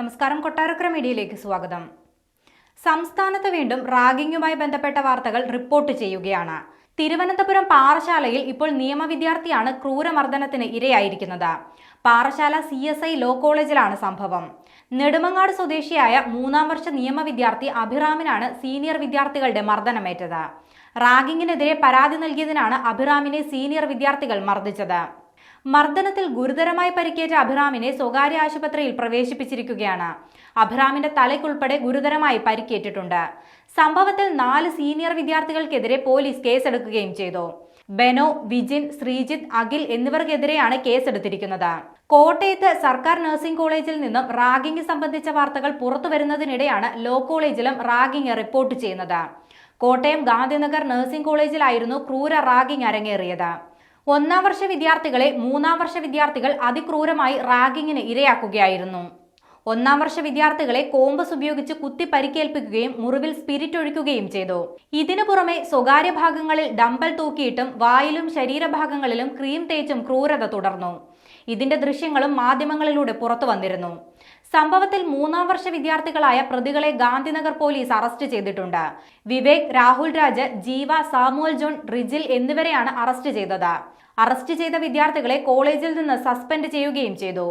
നമസ്കാരം, കൊട്ടാരക്കര മീഡിയയിലേക്ക് സ്വാഗതം. സംസ്ഥാനത്ത് വീണ്ടും റാഗിങ്ങുമായി ബന്ധപ്പെട്ട വാർത്തകൾ റിപ്പോർട്ട് ചെയ്യുകയാണ്. തിരുവനന്തപുരം പാറശാലയിൽ ഇപ്പോൾ നിയമവിദ്യാർത്ഥിയാണ് ക്രൂരമർദ്ദനത്തിന് ഇരയായിരിക്കുന്നത്. പാറശാല CSI ലോ കോളേജിലാണ് സംഭവം. നെടുമങ്ങാട് സ്വദേശിയായ 3ാം വർഷ നിയമവിദ്യാർത്ഥി അഭിറാമിനാണ് സീനിയർ വിദ്യാർത്ഥികളുടെ മർദ്ദനമേറ്റത്. റാഗിങ്ങിനെതിരെ പരാതി നൽകിയതിനാണ് അഭിറാമിനെ സീനിയർ വിദ്യാർത്ഥികൾ മർദ്ദിച്ചത്. മർദ്ദനത്തിൽ ഗുരുതരമായി പരിക്കേറ്റ അഭിറാമിനെ സ്വകാര്യ ആശുപത്രിയിൽ പ്രവേശിപ്പിച്ചിരിക്കുകയാണ്. അഭിറാമിന്റെ തലയ്ക്കുൾപ്പെടെ ഗുരുതരമായി പരിക്കേറ്റിട്ടുണ്ട്. സംഭവത്തിൽ 4 സീനിയർ വിദ്യാർത്ഥികൾക്കെതിരെ പോലീസ് കേസെടുക്കുകയും ചെയ്തു. ബെനോ, വിജിൻ, ശ്രീജിത്ത്, അഖിൽ എന്നിവർക്കെതിരെയാണ് കേസെടുത്തിരിക്കുന്നത്. കോട്ടയത്ത് സർക്കാർ നഴ്സിംഗ് കോളേജിൽ നിന്നും റാഗിംഗ് സംബന്ധിച്ച വാർത്തകൾ പുറത്തുവരുന്നതിനിടെയാണ് ലോ കോളേജിലും റാഗിംഗ് റിപ്പോർട്ട് ചെയ്യുന്നത്. കോട്ടയം ഗാന്ധിനഗർ നഴ്സിംഗ് കോളേജിലായിരുന്നു ക്രൂര റാഗിംഗ് അരങ്ങേറിയത്. 1ാം വർഷ വിദ്യാർത്ഥികളെ 3ാം വർഷ വിദ്യാർത്ഥികൾ അതിക്രൂരമായി റാഗിങ്ങിന് ഇരയാക്കുകയായിരുന്നു. 1ാം വർഷ വിദ്യാർത്ഥികളെ കോമ്പസ് ഉപയോഗിച്ച് കുത്തി പരിക്കേൽപ്പിക്കുകയും മുറിവിൽ സ്പിരിറ്റ് ഒഴിക്കുകയും ചെയ്തു. ഇതിനു പുറമെ സ്വകാര്യ ഭാഗങ്ങളിൽ ഡംബൽ തൂക്കിയിട്ടും വായിലും ശരീരഭാഗങ്ങളിലും ക്രീം തേച്ചും ക്രൂരത തുടർന്നു. ഇതിന്റെ ദൃശ്യങ്ങളും മാധ്യമങ്ങളിലൂടെ പുറത്തു വന്നിരുന്നു. സംഭവത്തിൽ 3ാം വർഷ വിദ്യാർത്ഥികളായ പ്രതികളെ ഗാന്ധിനഗർ പോലീസ് അറസ്റ്റ് ചെയ്തിട്ടുണ്ട്. വിവേക്, രാഹുൽ രാജ്, ജീവ, സാമുവൽ ജോൺ, റിജിൽ എന്നിവരെയാണ് അറസ്റ്റ് ചെയ്തത്. അറസ്റ്റ് ചെയ്ത വിദ്യാർത്ഥികളെ കോളേജിൽ നിന്ന് സസ്പെൻഡ് ചെയ്യുകയും ചെയ്തു.